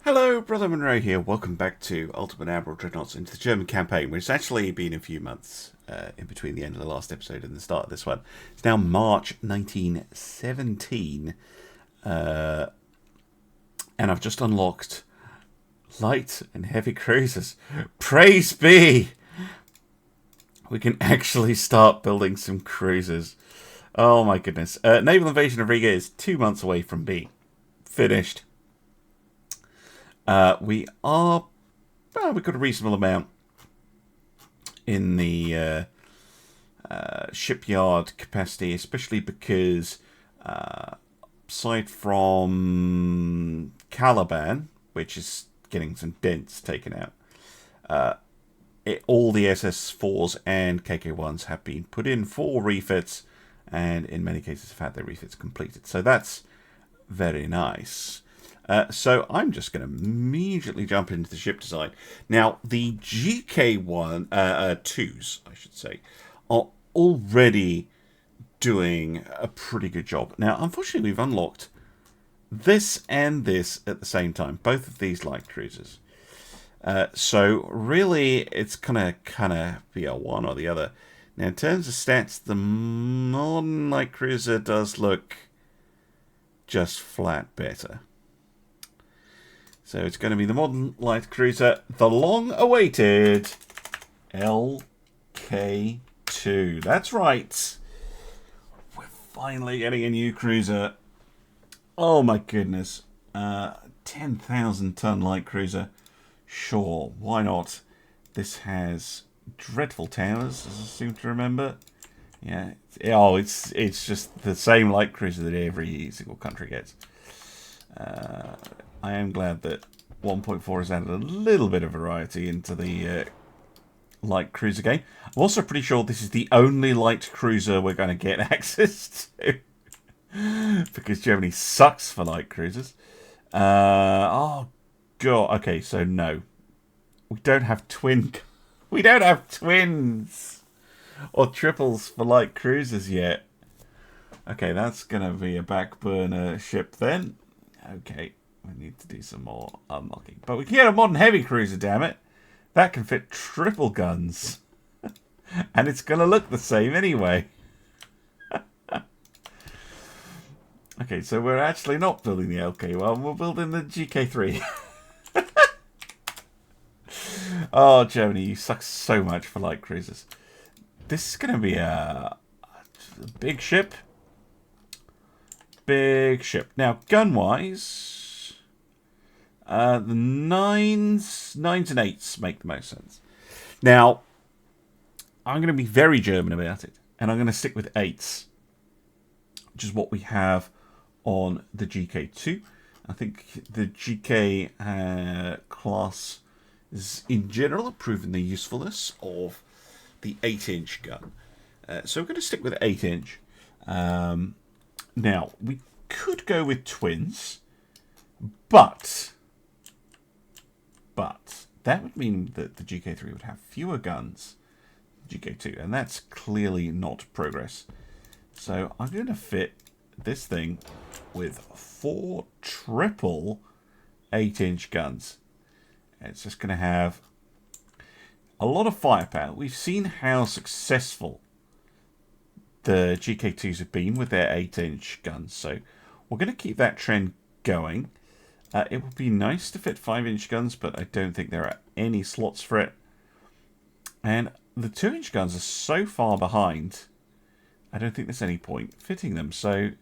Hello, Brother Monroe here. Welcome back to Ultimate Admiral Dreadnoughts into the German campaign, which has actually been a few months in between the end of the last episode and the start of this one. It's now March 1917, and I've just unlocked light and heavy cruisers. Praise be! We can actually start building some cruisers. Oh my goodness. Naval Invasion of Riga is 2 months away from being finished. We've got a reasonable amount in the shipyard capacity, especially because aside from Caliban, which is getting some dents taken out, all the SS4s and KK1s have been put in for refits, and in many cases have had their refits completed. So that's very nice. So I'm just going to immediately jump into the ship design. Now, the GK2s, I should say, are already doing a pretty good job. Now, unfortunately, we've unlocked this and this at the same time, both of these light cruisers. So really, it's kind of be a one or the other. Now, in terms of stats, the modern light cruiser does look just flat better. So it's going to be the modern light cruiser, the long-awaited LK2. That's right. We're finally getting a new cruiser. Oh my goodness. 10,000 ton light cruiser. Sure, why not? This has dreadful towers, as I seem to remember. Yeah. It's just the same light cruiser that every single country gets. I am glad that 1.4 has added a little bit of variety into the light cruiser game. I'm also pretty sure this is the only light cruiser we're going to get access to. Because Germany sucks for light cruisers. Oh, God. Okay, so no. We don't have We don't have twins or triples for light cruisers yet. Okay, that's going to be a back burner ship then. Okay. We need to do some more unlocking. But we can get a modern heavy cruiser, damn it. That can fit triple guns. And it's going to look the same anyway. Okay, so we're actually not building the LK1. We're building the GK3. Oh, Germany, you suck so much for light cruisers. This is going to be a big ship. Big ship. Now, gun-wise... the 9s and 8s make the most sense. Now, I'm going to be very German about it, and I'm going to stick with 8s, which is what we have on the GK2. I think the GK class is, in general, have proven the usefulness of the 8-inch gun. So we're going to stick with 8-inch. Now, we could go with twins, but that would mean that the GK3 would have fewer guns than GK2, and that's clearly not progress. So I'm going to fit this thing with 4 triple 8-inch guns. It's just going to have a lot of firepower. We've seen how successful the GK2s have been with their 8-inch guns, so we're going to keep that trend going. It would be nice to fit 5-inch guns, but I don't think there are any slots for it. And the 2-inch guns are so far behind, I don't think there's any point fitting them. So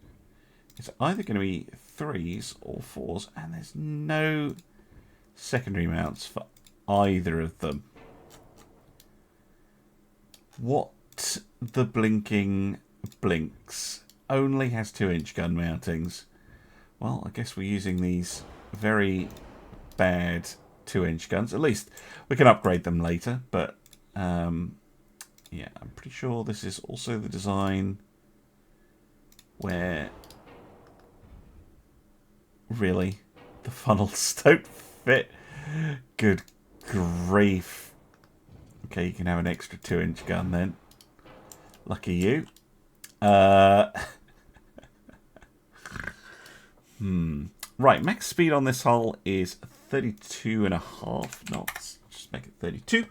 it's either going to be 3s or 4s, and there's no secondary mounts for either of them. What the blinking blinks only has 2-inch gun mountings. Well, I guess we're using these very bad 2-inch guns. At least we can upgrade them later, but yeah, I'm pretty sure this is also the design where really the funnels don't fit. Good grief. Okay, you can have an extra 2-inch gun then. Lucky you. Right, max speed on this hull is 32.5 knots. Just make it 32.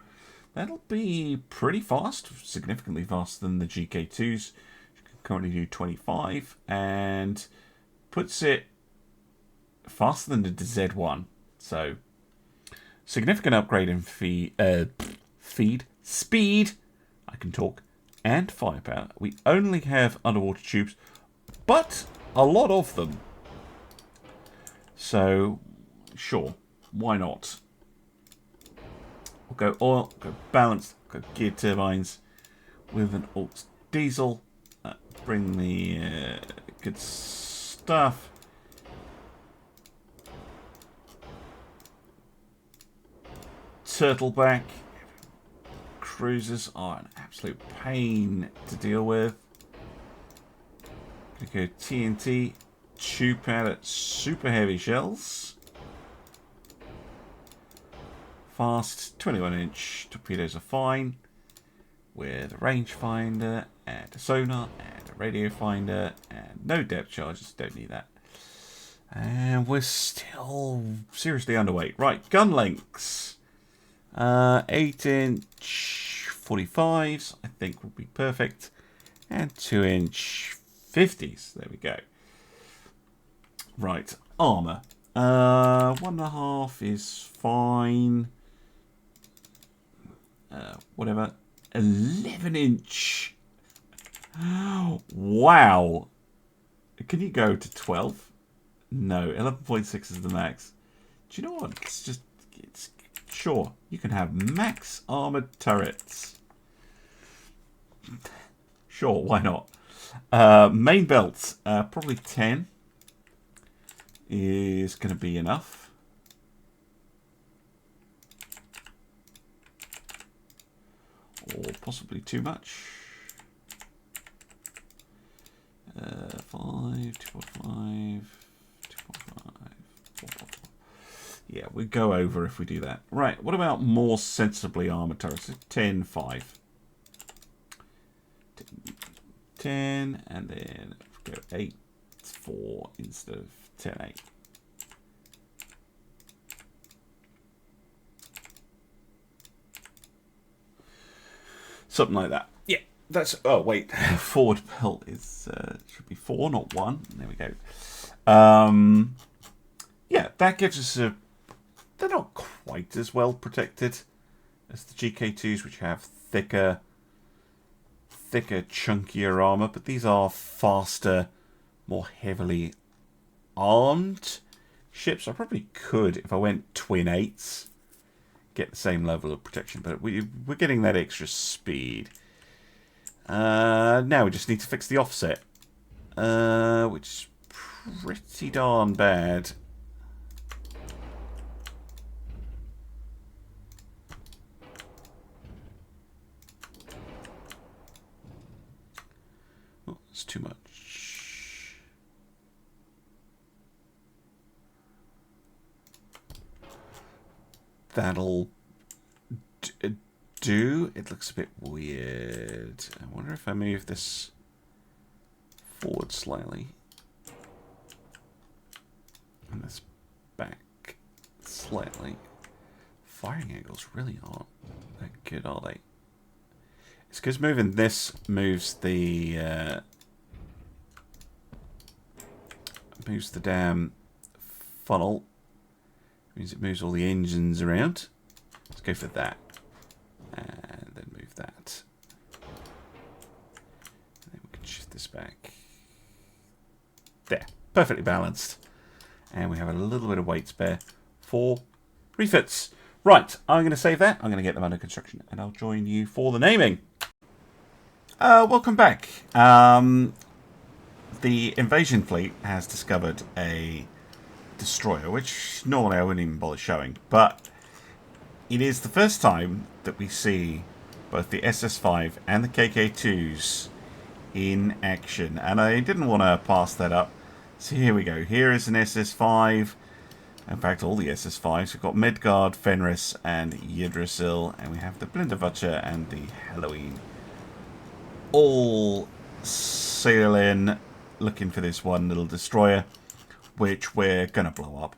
That'll be pretty fast, significantly faster than the GK2s. You can currently do 25, and puts it faster than the Z1. So, significant upgrade in speed, I can talk, and firepower. We only have underwater tubes, but a lot of them. So, sure, why not? We'll go oil, go balanced, go gear turbines with an alt diesel. Bring the good stuff. Turtleback. Cruisers are an absolute pain to deal with. Gonna go TNT, tube powder, super heavy shells. Fast 21-inch torpedoes are fine. With a rangefinder and a sonar and a radio finder and no depth charges. Don't need that. And we're still seriously underweight. Right, gun lengths. 8-inch 45s, I think would be perfect. And 2-inch 50s. There we go. Right, armour. 1.5 is fine. Whatever. 11-inch. Wow. Can you go to 12? No, 11.6 is the max. Do you know what? It's sure. You can have max armored turrets. Sure, why not? Main belts, probably 10 is going to be enough. Or possibly too much. 5, 2.5, 2.5, 4.4. Yeah, we go over if we do that. Right, what about more sensibly armored turrets? 10, 5. 10, and then go 8, 4 instead of 10, 8. Something like that. Yeah, that's... Oh, wait. Forward belt is should be 4, not 1. There we go. Yeah, that gives us a... They're not quite as well protected as the GK2s, which have thicker, chunkier armour. But these are faster, more heavily armed ships. I probably could, if I went twin 8s, get the same level of protection, but we're getting that extra speed. Now we just need to fix the offset, which is pretty darn bad. Oh, it's too much. That'll do. It looks a bit weird. I wonder if I move this forward slightly. And this back slightly. Firing angles really aren't that good, are they? It's because moving this moves the damn funnel. Means it moves all the engines around. Let's go for that. And then move that. And then we can shift this back. There. Perfectly balanced. And we have a little bit of weight spare for refits. Right. I'm going to save that. I'm going to get them under construction. And I'll join you for the naming. Welcome back. The invasion fleet has discovered a destroyer, which normally I wouldn't even bother showing, but it is the first time that we see both the SS5 and the KK2s in action, and I didn't want to pass that up. So here we go. Here is an SS5. In fact, all the SS5s. We've got Midgard, Fenris, and Yggdrasil, and we have the Blinderwatcher and the Halloween. All sailing, looking for this one little destroyer, which we're going to blow up.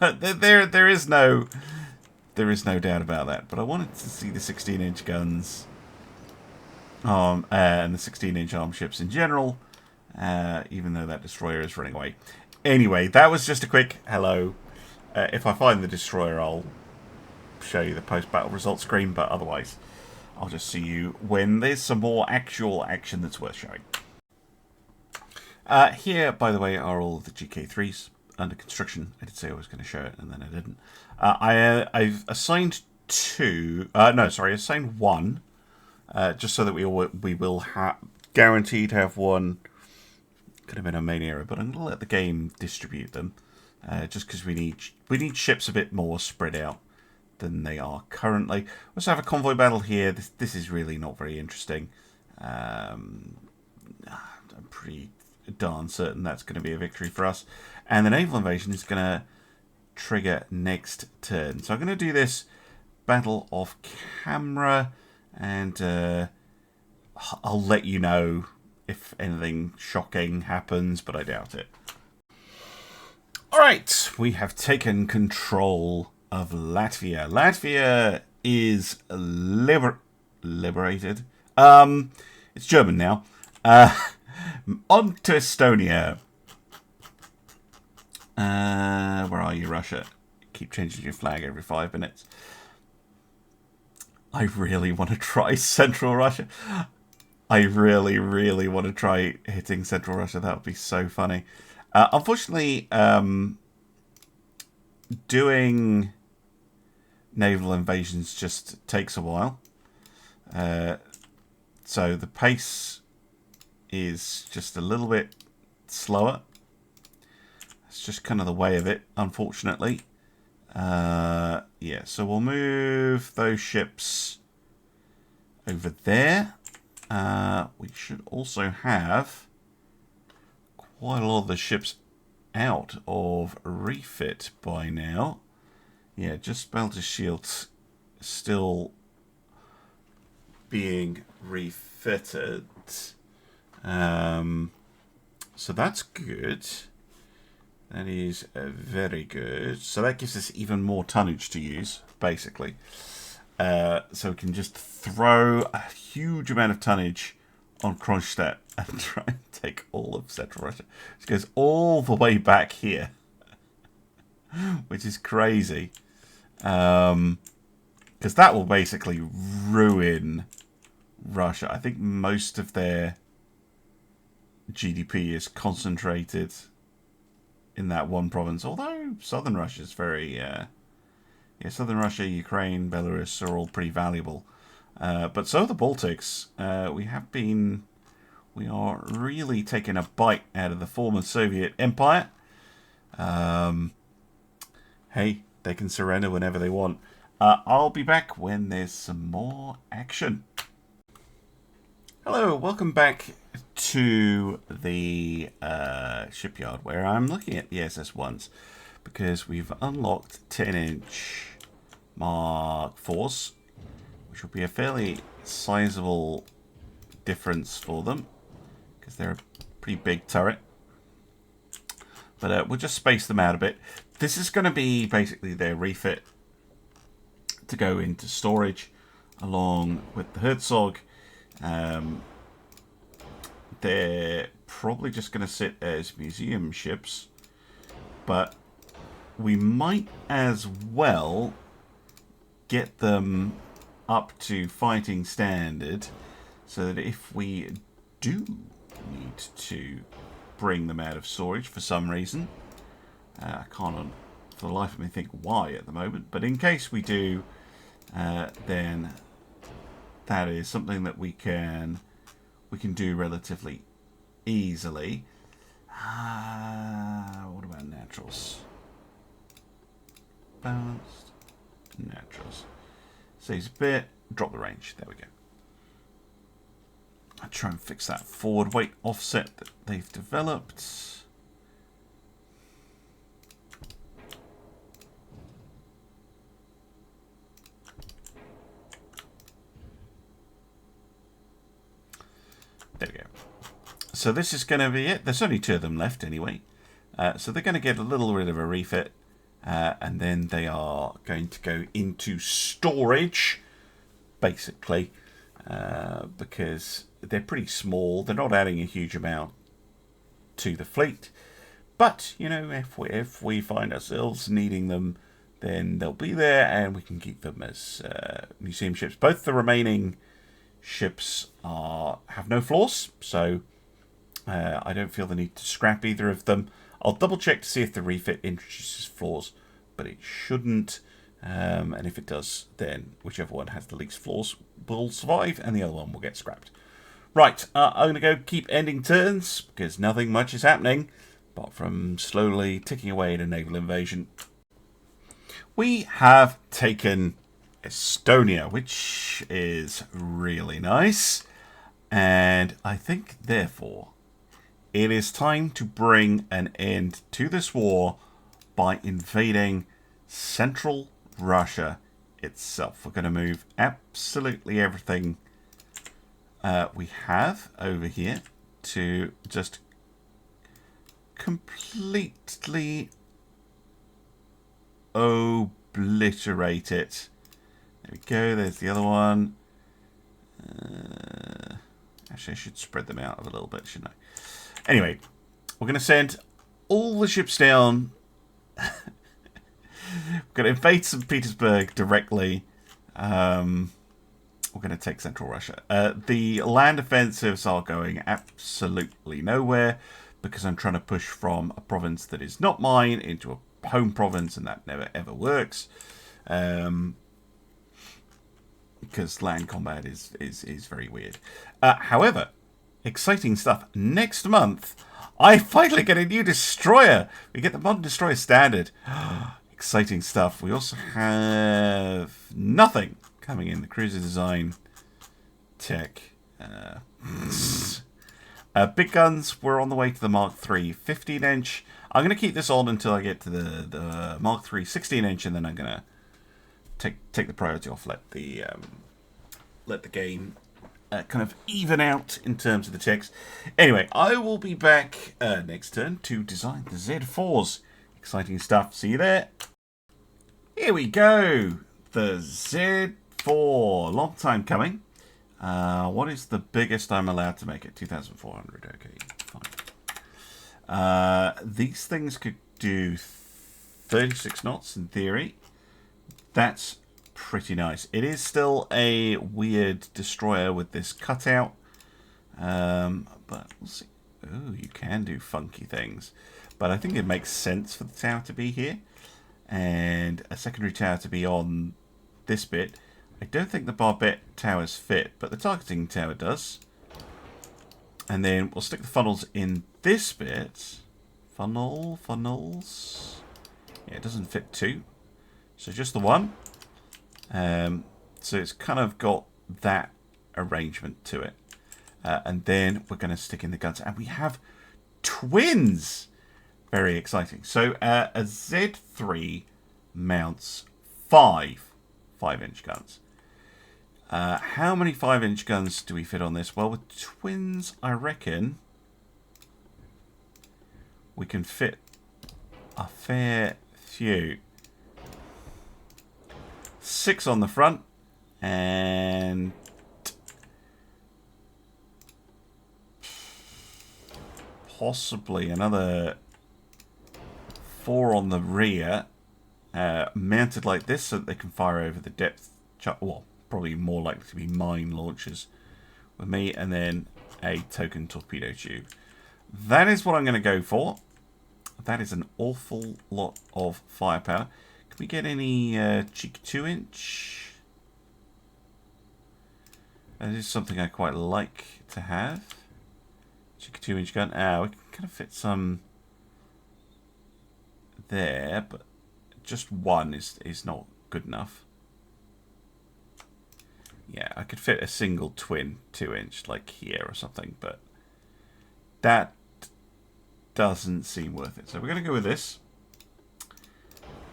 there is no doubt about that. But I wanted to see the 16-inch guns, and the 16-inch arm ships in general, even though that destroyer is running away. Anyway, that was just a quick hello. If I find the destroyer, I'll show you the post-battle results screen, but otherwise I'll just see you when there's some more actual action that's worth showing. Here, by the way, are all of the GK3s under construction. I did say I was going to show it, and then I didn't. I've assigned assigned one, just so that we will have guaranteed to have one. Could have been a main area, but I'm going to let the game distribute them, just because we need ships a bit more spread out than they are currently. We also have a convoy battle here. This is really not very interesting. I'm pretty darn certain that's going to be a victory for us. And the naval invasion is going to trigger next turn. So I'm going to do this battle off camera, and I'll let you know if anything shocking happens, but I doubt it. Alright, we have taken control of Latvia. Latvia is liberated. It's German now. On to Estonia. Where are you, Russia? Keep changing your flag every 5 minutes. I really want to try Central Russia. I really, really want to try hitting Central Russia. That would be so funny. Unfortunately, doing naval invasions just takes a while. So the pace is just a little bit slower. It's just kind of the way of it, unfortunately. Yeah, so we'll move those ships over there. We should also have quite a lot of the ships out of refit by now. Yeah, just Belter Shields still being refitted. So that's good. That is very good. So that gives us even more tonnage to use, basically. So we can just throw a huge amount of tonnage on Kronstadt and try and take all of Central Russia. It goes all the way back here, which is crazy. Because that will basically ruin Russia. I think most of their GDP is concentrated in that one province, although southern Russia is very southern Russia, Ukraine, Belarus are all pretty valuable, but so are the Baltics. We are really taking a bite out of the former Soviet Empire. Hey, they can surrender whenever they want. I'll be back when there's some more action. Hello, welcome back to the shipyard, where I'm looking at the SS1s, because we've unlocked 10-inch Mark IVs, which will be a fairly sizable difference for them, because they're a pretty big turret. But we'll just space them out a bit. This is going to be basically their refit to go into storage, along with the Herzog. They're probably just going to sit as museum ships, but we might as well get them up to fighting standard, so that if we do need to bring them out of storage for some reason, I can't for the life of me think why at the moment, but in case we do, then that is something that we can do relatively easily. What about naturals? Balanced. Naturals. Saves a bit. Drop the range. There we go. I'll try and fix that forward weight offset that they've developed. There we go. So this is going to be it. There's only 2 of them left anyway. So they're going to get a little bit of a refit. and then they are going to go into storage, basically, because they're pretty small. They're not adding a huge amount to the fleet, but you know, if we find ourselves needing them, then they'll be there, and we can keep them as museum ships. Both the remaining ships have no flaws, so I don't feel the need to scrap either of them. I'll double check to see if the refit introduces flaws, but it shouldn't. And if it does, then whichever one has the least flaws will survive, and the other one will get scrapped. Right, I'm going to go keep ending turns, because nothing much is happening, apart from slowly ticking away at a naval invasion. We have taken Estonia, which is really nice. And I think, therefore, it is time to bring an end to this war by invading Central Russia itself. We're going to move absolutely everything we have over here to just completely obliterate it. There we go. There's the other one. Actually, I should spread them out a little bit, shouldn't I? Anyway, we're going to send all the ships down. We're going to invade St. Petersburg directly. We're going to take Central Russia. The land offensives are going absolutely nowhere because I'm trying to push from a province that is not mine into a home province, and that never ever works. Because land combat is very weird. However, exciting stuff. Next month, I finally get a new destroyer. We get the modern destroyer standard. Exciting stuff. We also have nothing coming in the cruiser design tech. Big guns, we're on the way to the Mark III 15-inch. I'm going to keep this on until I get to the Mark III 16-inch, and then I'm going to take the priority off, let the game kind of even out in terms of the text. Anyway, I will be back next turn to design the Z4s. Exciting stuff. See you there. Here we go. The Z4. Long time coming. What is the biggest I'm allowed to make it? 2,400. Okay, fine. These things could do 36 knots in theory. That's pretty nice. It is still a weird destroyer with this cutout. But we'll see. Oh, you can do funky things. But I think it makes sense for the tower to be here. And a secondary tower to be on this bit. I don't think the barbette towers fit, but the targeting tower does. And then we'll stick the funnels in this bit. Funnels. Yeah, it doesn't fit two. So just the one. So it's kind of got that arrangement to it. And then we're going to stick in the guns. And we have twins! Very exciting. So a Z3 mounts 5-inch guns. How many 5-inch guns do we fit on this? Well, with twins, I reckon we can fit a fair few. 6 on the front and possibly another 4 on the rear, mounted like this so that they can fire over the depth. Well, probably more likely to be mine launchers with me, and then a token torpedo tube. That is what I'm going to go for. That is an awful lot of firepower. Can we get any cheeky 2-inch? That is something I quite like to have. Cheeky 2-inch gun. We can kind of fit some there, but just one is not good enough. Yeah, I could fit a single twin 2-inch like here or something, but that doesn't seem worth it. So we're going to go with this.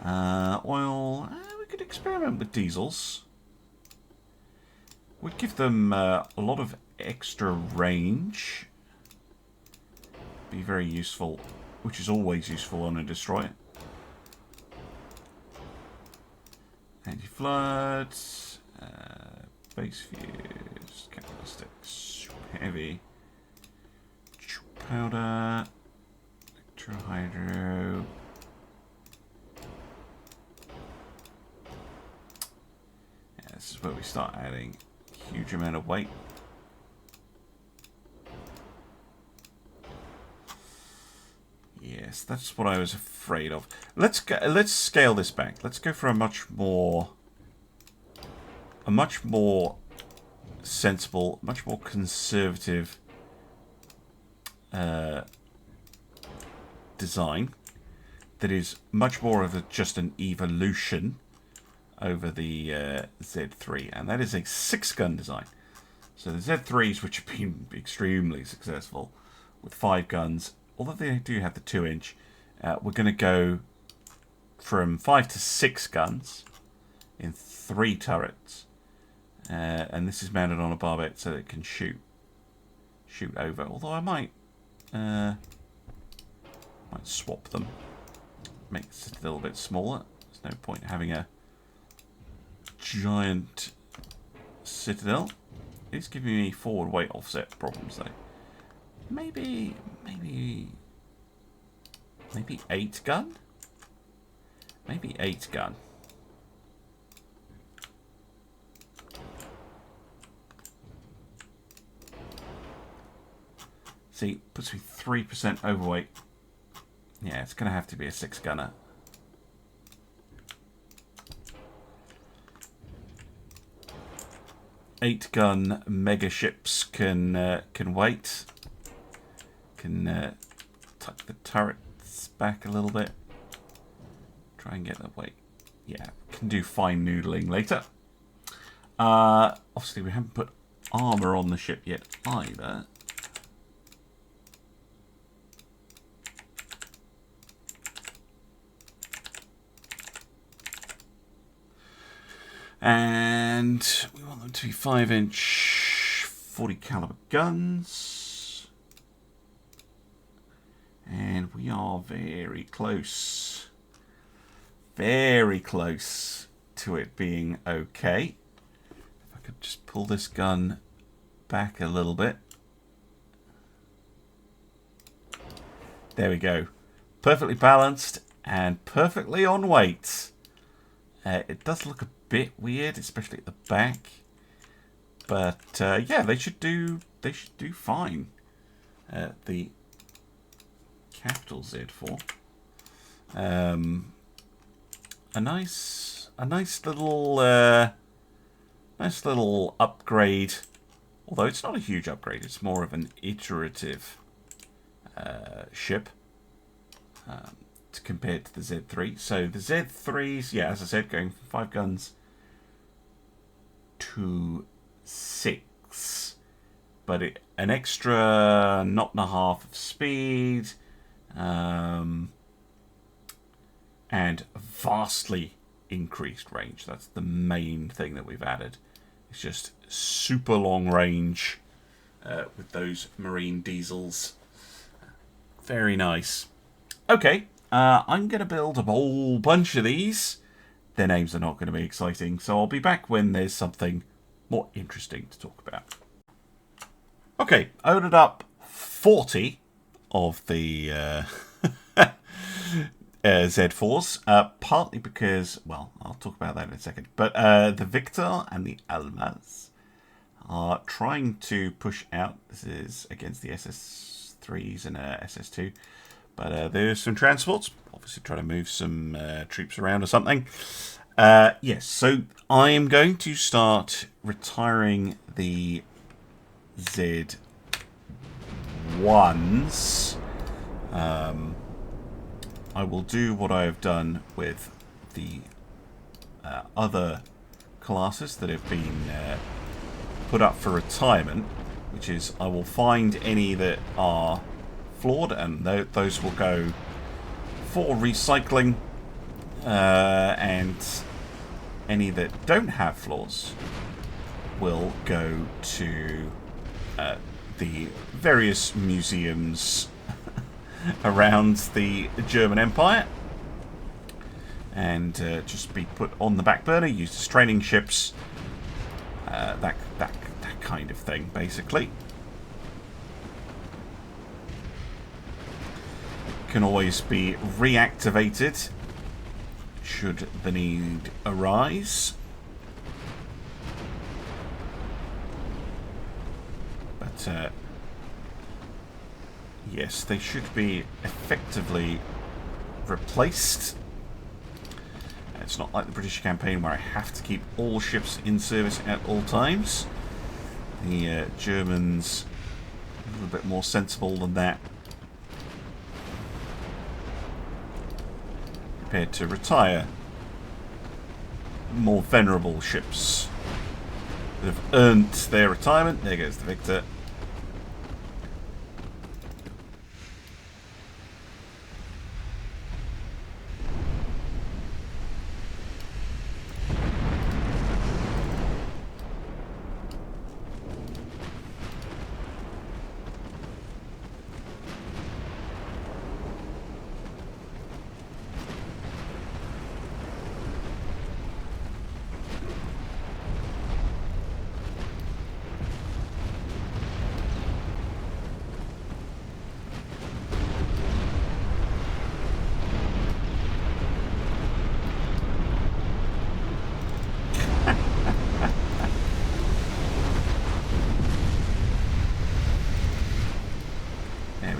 Oil, we could experiment with diesels. Would give them a lot of extra range. Be very useful, which is always useful on a destroyer. Anti-flood. Base fuse. Catalytic. Heavy. Powder. Electrohydro. Yeah, this is where we start adding a huge amount of weight. Yes, that's what I was afraid of. Let's scale this back. Let's go for a much more sensible, much more conservative design that is much more of just an evolution over the Z3, and that is a 6-gun design. So the Z3s, which have been extremely successful with 5 guns, although they do have the 2-inch, we're going to go from 5 to 6 guns in 3 turrets, and this is mounted on a barbette so that it can shoot over. Although I might swap them, make it a little bit smaller. There's no point having a giant citadel. It's giving me forward weight offset problems though. Maybe 8 gun? Maybe 8 gun. See, puts me 3% overweight. Yeah, it's going to have to be a 6-gunner. Eight-gun mega ships can wait. Can tuck the turrets back a little bit. Try and get that weight. Yeah, can do fine noodling later. Obviously, we haven't put armour on the ship yet either. And we want them to be 5-inch 40 caliber guns. And we are very close. Very close to it being okay. If I could just pull this gun back a little bit. There we go. Perfectly balanced and perfectly on weight. It does look a bit weird, especially at the back, but yeah, they should do fine. The capital Z4, a nice little upgrade. Although it's not a huge upgrade, it's more of an iterative ship. Compared to the Z3. So the Z3s, yeah, as I said, going from 5 guns to 6. But an extra knot and a half of speed. And vastly increased range. That's the main thing that we've added. It's just super long range with those marine diesels. Very nice. Okay. I'm going to build a whole bunch of these. Their names are not going to be exciting, so I'll be back when there's something more interesting to talk about. Okay, I ordered up 40 of the Z4s, partly because, well, I'll talk about that in a second, but the Victor and the Almaz are trying to push out. This is against the SS3s and SS2. But there's some transports. Obviously trying to move some troops around or something. Yes, so I am going to start retiring the Z1s. I will do what I have done with the other classes that have been put up for retirement, which is I will find any that are flawed, and those will go for recycling, and any that don't have flaws will go to the various museums around the German Empire. and just be put on the back burner, used as training ships, that kind of thing, basically. Can always be reactivated should the need arise. But yes, they should be effectively replaced. It's not like the British campaign where I have to keep all ships in service at all times. The Germans a little bit more sensible than that. Prepared to retire more venerable ships that have earned their retirement. There goes the Victor.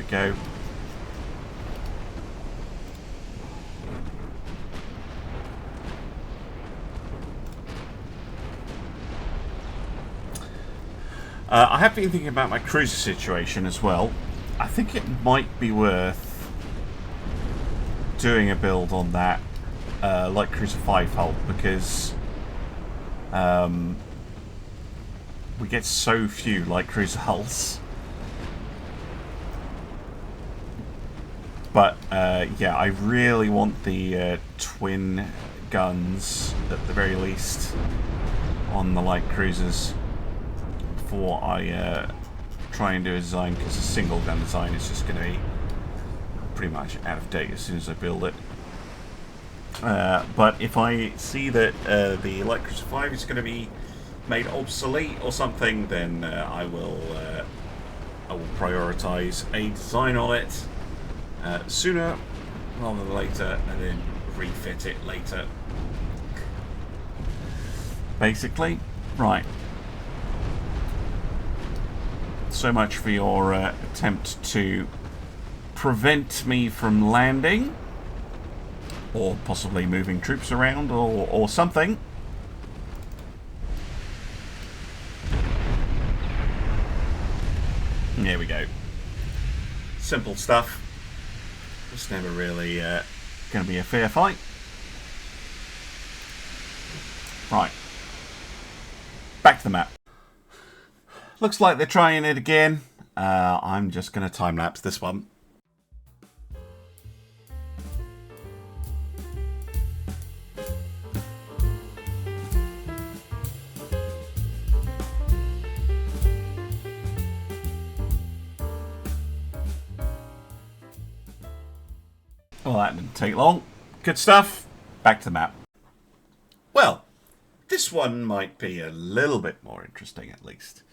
Go. I have been thinking about my cruiser situation as well. I think it might be worth doing a build on that light cruiser 5 hull, because we get so few light cruiser hulls. But, yeah, I really want the twin guns, at the very least, on the light cruisers before I try and do a design, because a single gun design is just going to be pretty much out of date as soon as I build it. But if I see that the light cruiser 5 is going to be made obsolete or something, then I will prioritise a design on it sooner rather than later, and then refit it later. Basically, right. So much for your attempt to prevent me from landing, or possibly moving troops around, or something. There we go. Simple stuff. It's never really going to be a fair fight. Right. Back to the map. Looks like they're trying it again. I'm just going to time-lapse this one. Well, that didn't take long. Good stuff. Back to the map. Well, this one might be a little bit more interesting, at least.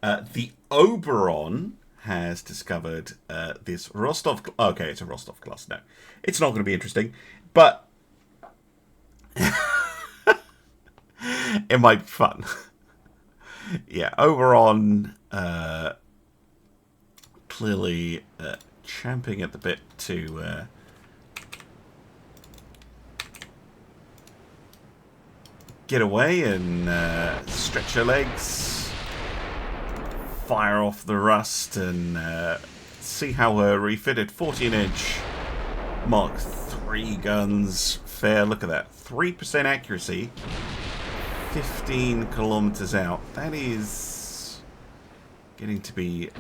The Oberon has discovered this Rostov... Okay, it's a Rostov class. No, it's not going to be interesting, but it might be fun. Yeah, Oberon clearly champing at the bit to... get away and stretch her legs, fire off the rust, and see how her refitted 14-inch Mark III guns fare. Look at that, 3% accuracy, 15 kilometers out. That is getting to be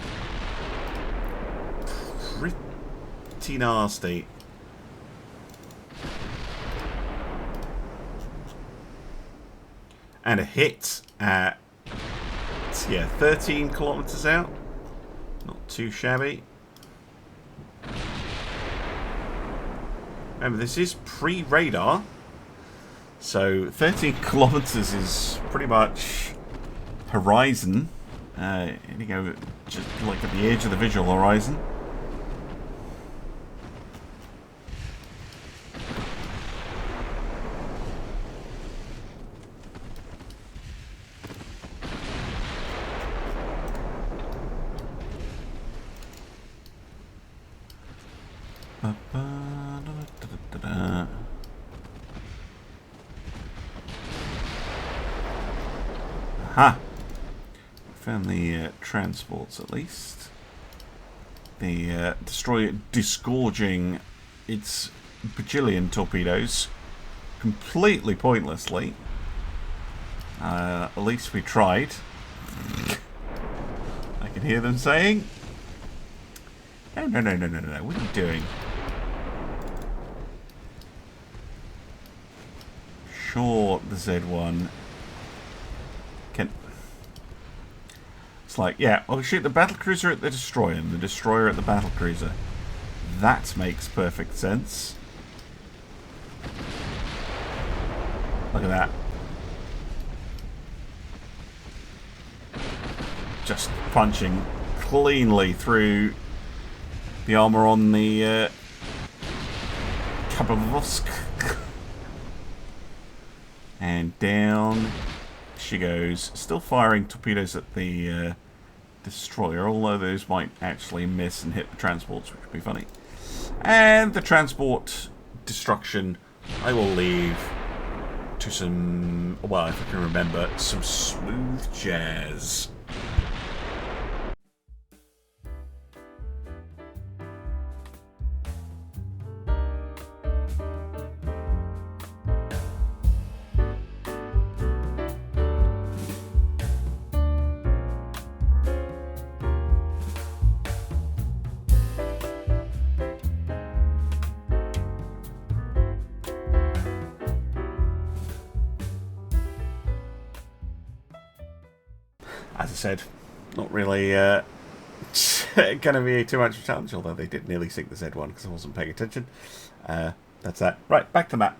pretty nasty. And a hit at, yeah, 13 kilometers out. Not too shabby. Remember, this is pre-radar. So 13 kilometers is pretty much horizon. You go just like at the edge of the visual horizon. Aha! Found the transports at least. The destroyer disgorging its bajillion torpedoes completely pointlessly. At least we tried. I can hear them saying, "No, no, no, no, no, no! What are you doing?" Sure, the Z1 can. It's like, yeah, I'll shoot the battlecruiser at the destroyer and the destroyer at the battlecruiser. That makes perfect sense. Look at that. Just punching cleanly through the armour on the Kabavosk. And down she goes. Still firing torpedoes at the destroyer, although those might actually miss and hit the transports, which would be funny. And the transport destruction I will leave to some, well, if I can remember, some smooth jazz. As I said, not really going to be too much of a challenge, although they did nearly sink the Z1 because I wasn't paying attention. That's that. Right, back to the map.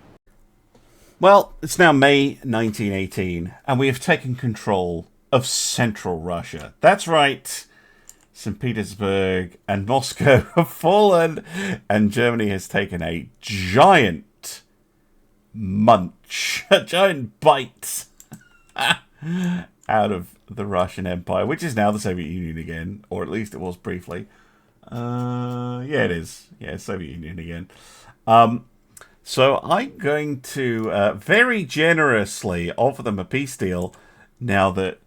Well, it's now May 1918, and we have taken control of central Russia. That's right. St. Petersburg and Moscow have fallen, and Germany has taken a giant munch, a giant bite out of the Russian Empire, which is now the Soviet Union again, or at least it was briefly. Yeah, it is. Yeah, Soviet Union again. So I'm going to very generously offer them a peace deal now that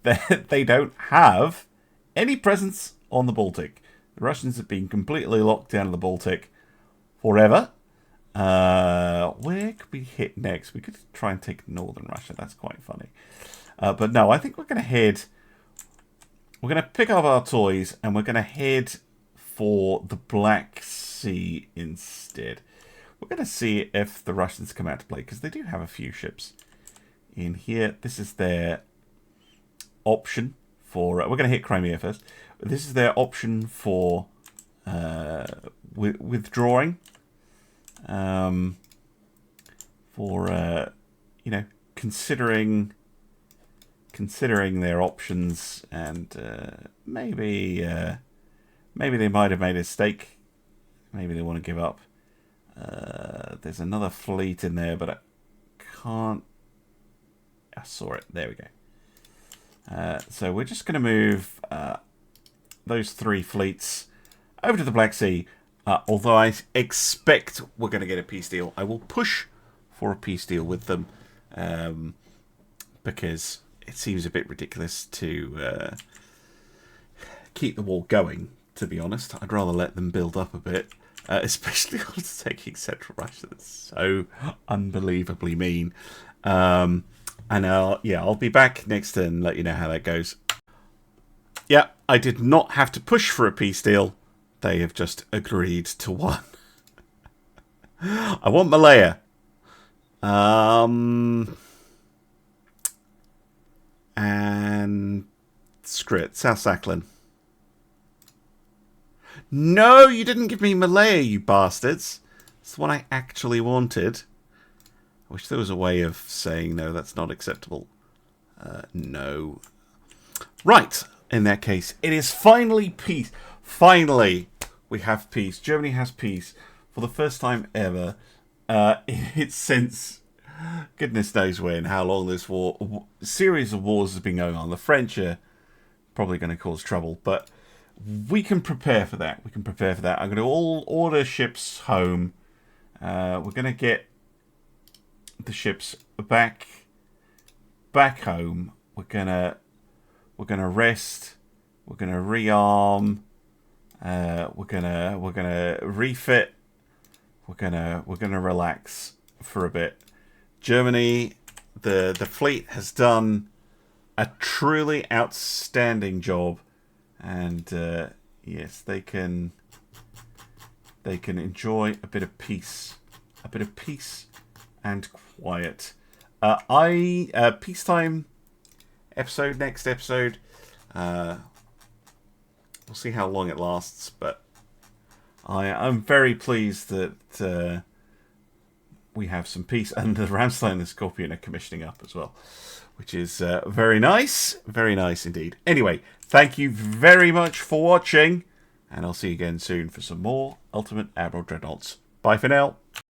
they don't have any presence on the Baltic. The Russians have been completely locked down in the Baltic forever. Where could we hit next? We could try and take northern Russia. That's quite funny. But no, I think we're going to head... We're going to pick up our toys and we're going to head for the Black Sea instead. We're going to see if the Russians come out to play, because they do have a few ships in here. This is their option for... we're going to hit Crimea first. This is their option for withdrawing. For you know, considering their options, and maybe they might have made a mistake. Maybe they want to give up. There's another fleet in there, but I can't. I saw it. There we go. So we're just going to move those three fleets over to the Black Sea. Although I expect we're going to get a peace deal, I will push for a peace deal with them, because it seems a bit ridiculous to keep the war going, to be honest. I'd rather let them build up a bit, especially after taking Central Russia. That's so unbelievably mean. And I'll be back next turn and let you know how that goes. Yeah, I did not have to push for a peace deal. They have just agreed to one. I want Malaya. And screw it, South Sakhalin. No, you didn't give me Malaya, you bastards. It's the one I actually wanted. I wish there was a way of saying, no, that's not acceptable. No. Right. In that case, it is finally peace. Finally, we have peace. Germany has peace for the first time ever. It's since goodness knows when, how long this series of wars has been going on. The French are probably going to cause trouble, but we can prepare for that. We can prepare for that. I'm going to all order ships home. We're going to get the ships back home. We're gonna rest. We're gonna rearm. We're gonna refit. We're gonna relax for a bit. Germany, the fleet has done a truly outstanding job, and yes, they can enjoy a bit of peace and quiet. Peacetime episode, next episode. We'll see how long it lasts, but I'm very pleased that we have some peace, and the Ramstein and the Scorpion are commissioning up as well, which is very nice indeed. Anyway, thank you very much for watching, and I'll see you again soon for some more Ultimate Admiral Dreadnoughts. Bye for now.